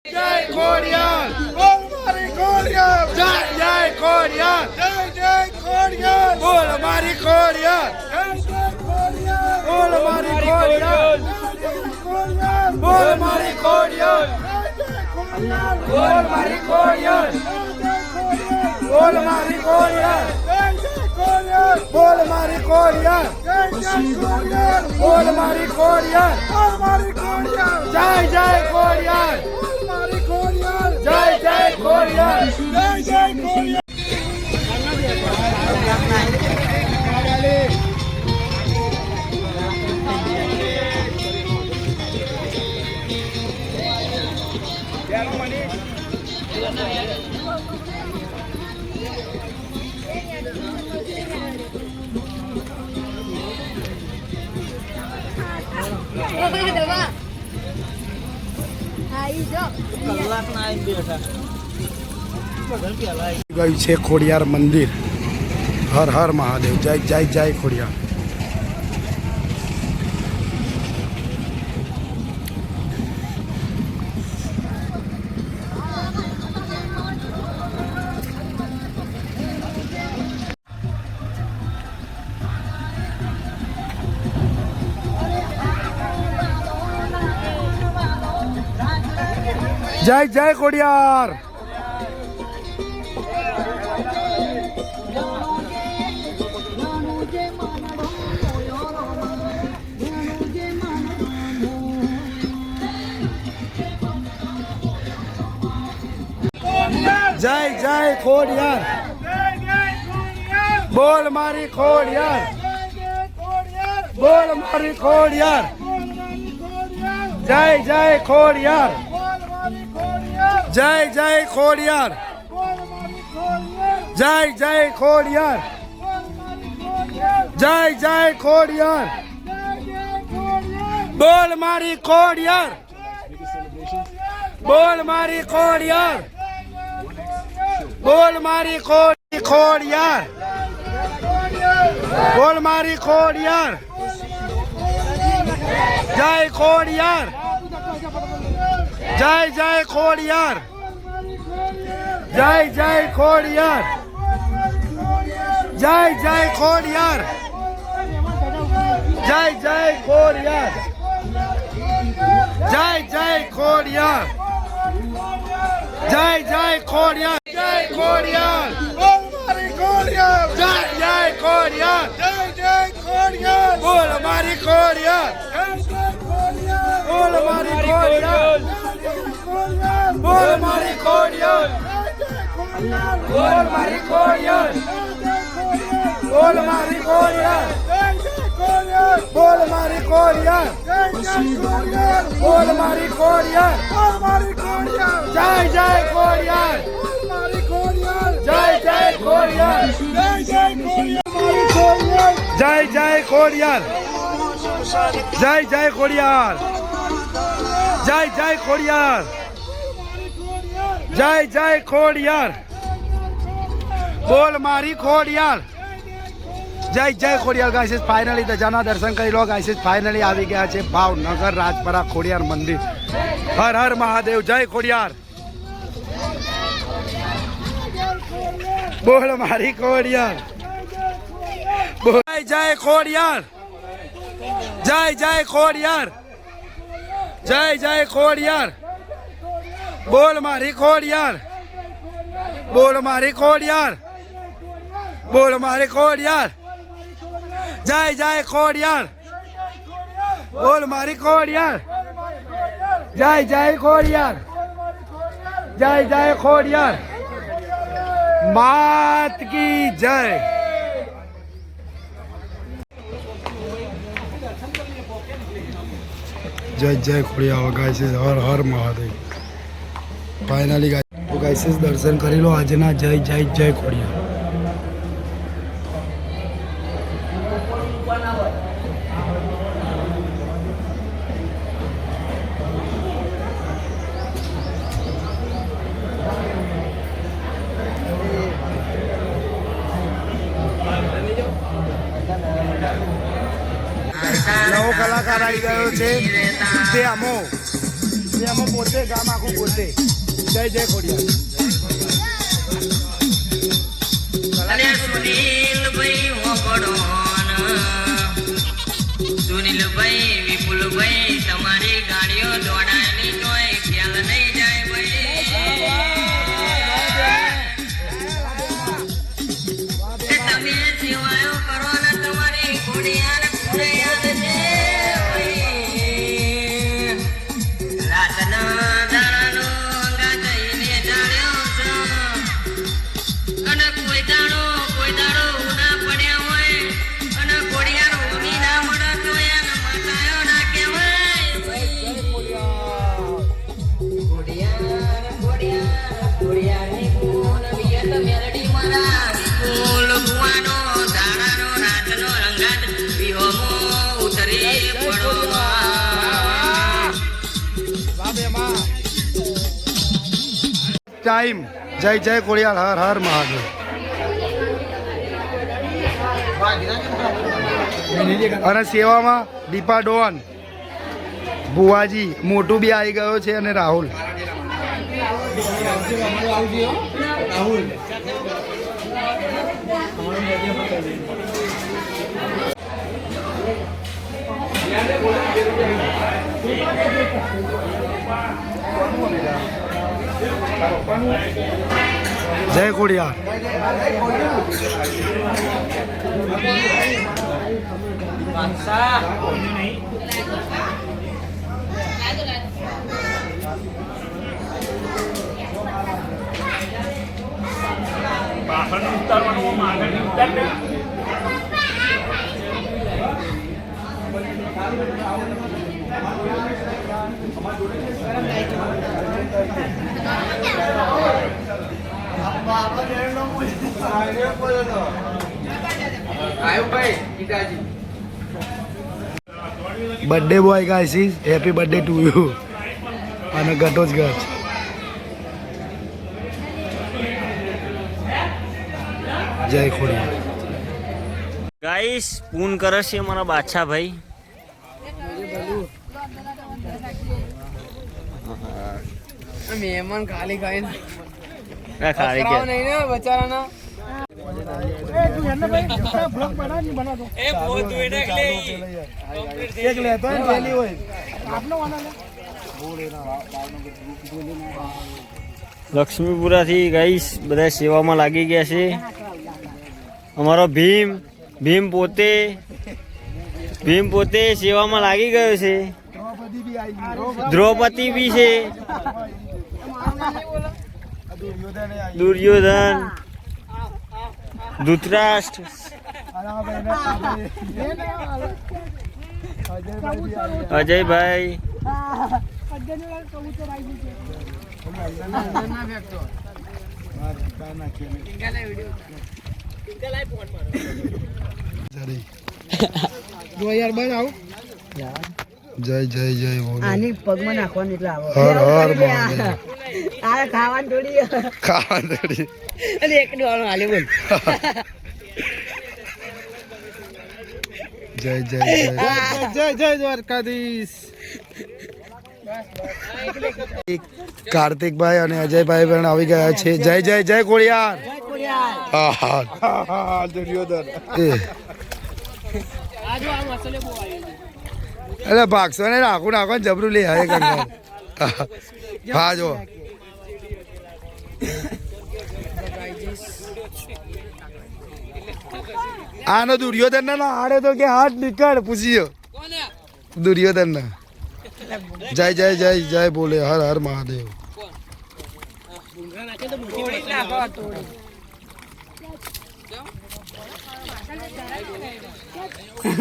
જય ખોડિયાર બોલ મારી ખોડિયાર જય જય ખોડિયાર જય જય ખોડિયાર બોલ મારી ખોડિયાર જય જય ખોડિયાર બોલ મારી ખોડિયાર બોલ મારી ખોડિયાર બોલ મારી ખોડિયાર બોલ મારી ખોડિયાર બોલ મારી ખોડિયાર બોલ મારી ખોડિયાર જય જય ખોડિયાર જય જય ખોડિયાર જય જય ખોડિયાર ગયું છે ખોડિયાર મંદિર. હર હર મહાદેવ. જય જય જય ખોડિયાર. જય જય ખોડિયાર. જય જય ખોડિયાર. બોલ મારી ખોડિયાર. બોલ મારી ખોડિયાર. જય જય ખોડિયાર. જય જય ખોડિયાર. જય જય ખોડિયાર. જય જય ખોડિયાર. બોલ મારી ખોડિયાર. બોલ મારી ખોડિયાર. બોલ મારી ખોડિયાર. બોલ મારી ખોડિયાર. જય ખોડિયાર. જય જય ખોડિયાર. જય જય ખોડિયાર. જય જય ખોડિયાર. જય જય ખોડિયાર. જય જય ખોડિયાર. જય જય ખોડિયાર. જય ખોડિયાર. બોલ મારી ખોડિયાર. જય જય ખોડિયાર. જય જય ખોડિયાર. બોલ મારી ખોડિયાર. બોલ મારી ખોડિયાર. બોલ મારી ખોડિયાર. બોલ મારી ખોડિયાર. બોલ મારી ખોડિયાર. બોલ મારી ખોડિયાર. બોલ મારી ખોડિયાર. જય જય ખોડિયાર. જય જય ખોડિયાર. જય જય ખોડિયાર. જય જય ખોડિયાર. જય જય ખોડિયાર. જય જય ખોડિયાર. બોલ મારી ખોડિયાર. જય જય ખોડિયાર. ગાઈસ ફાઇનલી ધજાના દર્શન કરી લો. ગાઈસ ફાઇનલી આવી ગયા છે ભાવનગર રાજપરા ખોડિયાર મંદિર. હર હર મહાદેવ. જય ખોડિયાર. બોલ મારી ખોડિયાર. જય જય ખોડિયાર. જય જય ખોડિયાર. જય જય ખોડિયાર. બોલ મારી ખોડિયાર. બોલ મારી ખોડિયાર. બોલ મારી ખોડિયાર. જય જય ખોડિયાર. બોલ મારી ખોડિયાર. જય જય ખોડિયાર. જય જય ખોડિયાર. માત કી જય. જય જય Khodiyar. Guys Har Har Mahadev. Finally guys દર્શન કરી લો આજના. જય જય જય ખોડિયાર. નવો કલાકાર આવી ગયો છે. તે અમો એમાં પોતે ગામ આખું પોતે જય જય ખોડિયાર સુનિલભાઈ વિપુલભાઈ તમારી ગાડીઓ દોડાયેલી તોય ખ્યાલ નહીં જાય ભાઈ તમે સેવાયો કરો ને તમારી ખોડિયાર પૂરે યાદ છે રાતના દાડાનો અંગા જઈને જાળ્યો છે અને કોઈ દાડો ઉના પડ્યા હોય અને ખોડિયાર ઊંઘી ના મળે તો એને મટાયો ના કહેવાય ખોડિયારની કુલ વિયત મેલડી મારા વિપુલ ભુવાનો દાડાનો રાતનો રંગાત વિહોમો ઉતરી પડો ટાઈમ જય જય ખોડિયાર હર હર મહાદેવ અને સેવામાં દીપા ડોન ભુવાજી મોટું બી આવી ગયો છે અને રાહુલ જય Khodiyar birthday boy guys is happy birthday to you અને ગટોજ ગટ જય ખોડિયાર ગાઈસ પૂન કરે છે મારા બાદશાહ ભાઈ મહેમાન ખાલી ખાઈ ખાલી કે નહીં ને બચારાના લક્ષ્મીપુરાથી ગાઈસ બધા સેવામાં લાગી ગયા છે અમારો ભીમ પોતે સેવામાં લાગી ગયો છે દ્રૌપદી બી છે દુર્યોધન ધૃતરાષ્ટ્ર અજયભાઈ જય જય જય બોલો આની પગમાં નાખવાની એટલે આવો હર હર મહાદેવ આ ખાવાની થોડી અને એક ડોળો હાલે બોલ જય જય જય જય દ્વારકાધીશ કાર્તિકભાઈ અને અજયભાઈ પણ આવી ગયા છે જય જય જય ખોડિયાર હા હા દુર્યોધન એટલે ભાગશો ને નાખું જબરું લે હા કંગાર હા જો આનો દુર્યોધન ના હાડે તો કે હાથ નીકળ પૂછ્યો દુર્યોધન ના જય જય જય જય બોલે હર હર મહાદેવ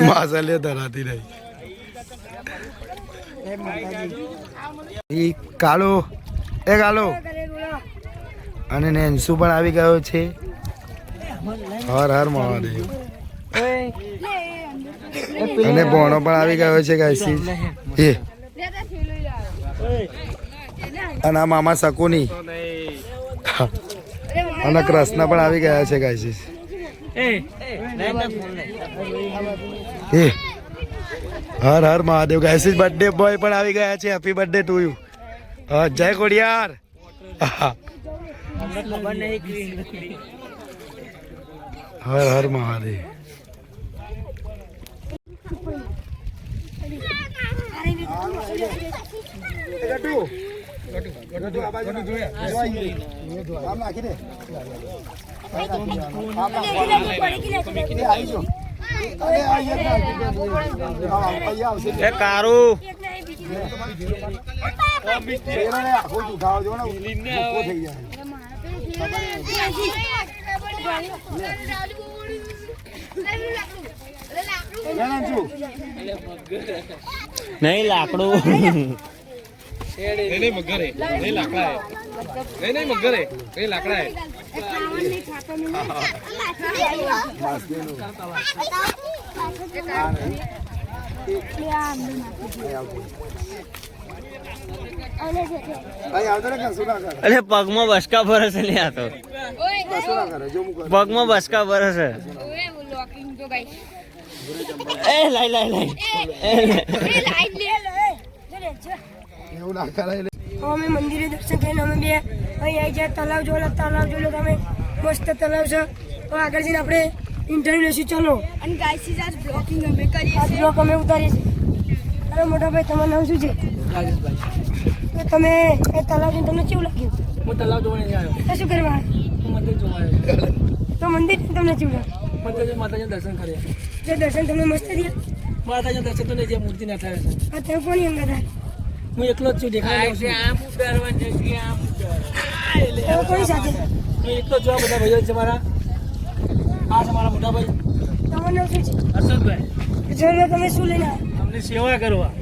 માસલે ધરાતી રહી કાલો અને નેન્સુ પણ આવી ગયો છે હર હર મહાદેવ અને બોણો પણ આવી ગયો છે ગાઈસી એ અને આ મામા શકુની અને કૃષ્ણ પણ આવી ગયા છે ગાઈસી હર હર મહાદેવ ગાઈસી બર્થડે બોય પણ આવી ગયા છે હેપી બર્થડે ટુ યુ જય ખોડિયાર. ખબર નહીં. હર હર મહાદેવ. એ કારું નહીં લાકડું અરે પગમાં બસકા ભરસે લે આ તો પગમાં બસકા ભરસે એ લાઈ લાઈ લાઈ એવું ના કરાય. અમે મંદિરે દર્શન કરીને અમે બે અહીં આવી જાય. તલાવ જોઈ લો તમે, મસ્ત તલાવ છે. તો આગળ જઈને આપણે ઇન્ટરવ્યુ લઈશું. ચાલો. અને ગાઈસ આજ બ્લોગિંગ અમે કરીએ છીએ. બ્લોગ અમે ઉતારીએ છીએ. અરે મોટા ભાઈ, તમારું નામ શું છે? તો તમે એ તલાવ જોઈને તમને કેવું લાગ્યું? હું તલાવ જોવા નહીં આવ્યો. તો શું કરવા? હું મંદિર જોવા આવ્યો. તો મંદિર તમને કેવું લાગ્યું? મંદિર માતાજીના દર્શન કર્યા. જે દર્શન તમને મસ્ત થયા? માતાજીના દર્શન તો નહીં, જે મૂર્તિ ના થાય છે. આ તમે કોની અંગત હતા? હું એકલો જ છું, દેખાય છે. તમે કોની સાથે? હું એકલો જ છું. આ બધા ભાઈઓ છે મારા. આ છે મારા મોટા ભાઈ તમારું નામ શું છે? હર્ષદભાઈ. જોડે તમે શું લઈને આવ્યા? અમને સેવા કરવા.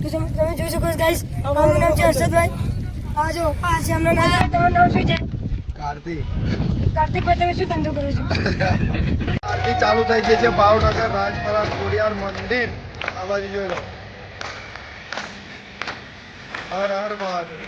તો તમે જોઈ શકો છો ગાઈસ, મારું નામ છે હર્ષદભાઈ. આ જો આ છે એમનું નામ. તમારું નામ શું છે? કાર્તિક. કાર્તિકભાઈ, તમે શું ધંધો કરો છો? આરતી ચાલુ થઈ ગઈ છે ભાવનગર રાજપરા ખોડિયાર મંદિર. આ બાજુ જોઈ લો. હર હર મહાદેવ.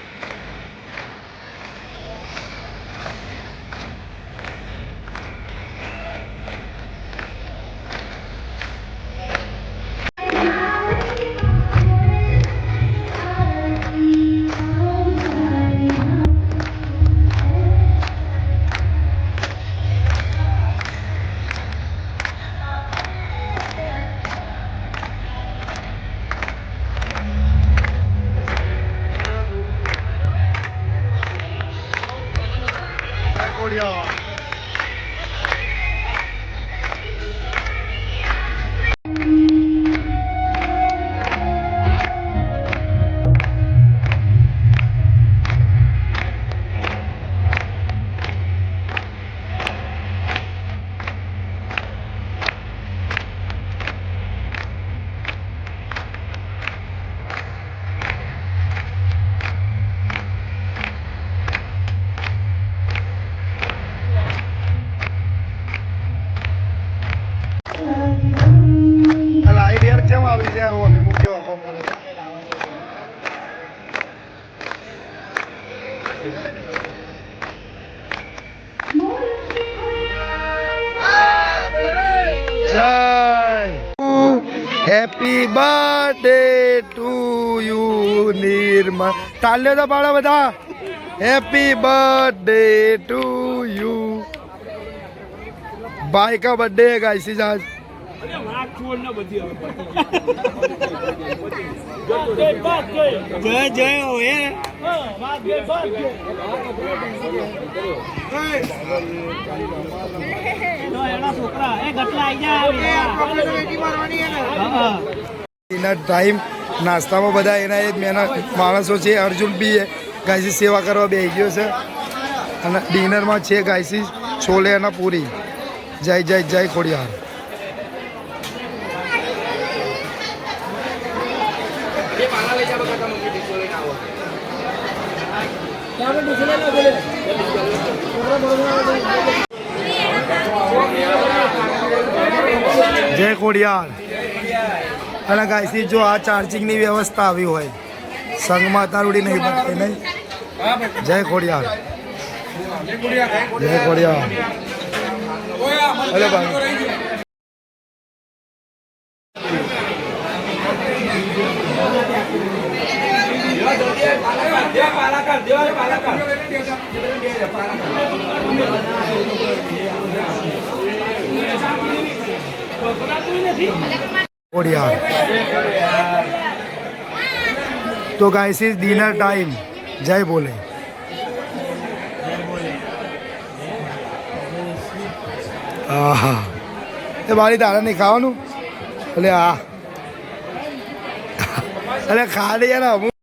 ખોડિયાર. લાઈટ યાર કેમ આવી છે? ઓલી મૂક્યો જય. હેપી બર્થડે ટુ યુ નિર્મલ. તાલ્યો તો પાડો બધા. Happy birthday to you. भाई का बर्थडे है गाइस आज. જય જય હોએ ડિનર ટાઈમ. નાસ્તામાં બધા એના એ જ માણસો છે. અર્જુન બી ગાયસી સેવા કરવા બેસી ગયો છે. અને ડિનરમાં છે ગાયસી છોલે અને પૂરી. જય જય જય ખોડિયાર. જય ખોડિયાર. અને ગાયસી જો આ ચાર્જિંગની વ્યવસ્થા આવી હોય સંઘમાં તારુડી નહીં બનતી નહીં. જય ખોડિયાર. જય ખોડિયાર. અરે ભાઈ ખોડિયાર તો ગાઈસ ઇઝ ડિનર ટાઈમ જય બોલે આહા એ મારી તારે નહીં ખાવાનું એટલે હા અરે ખા દે યાર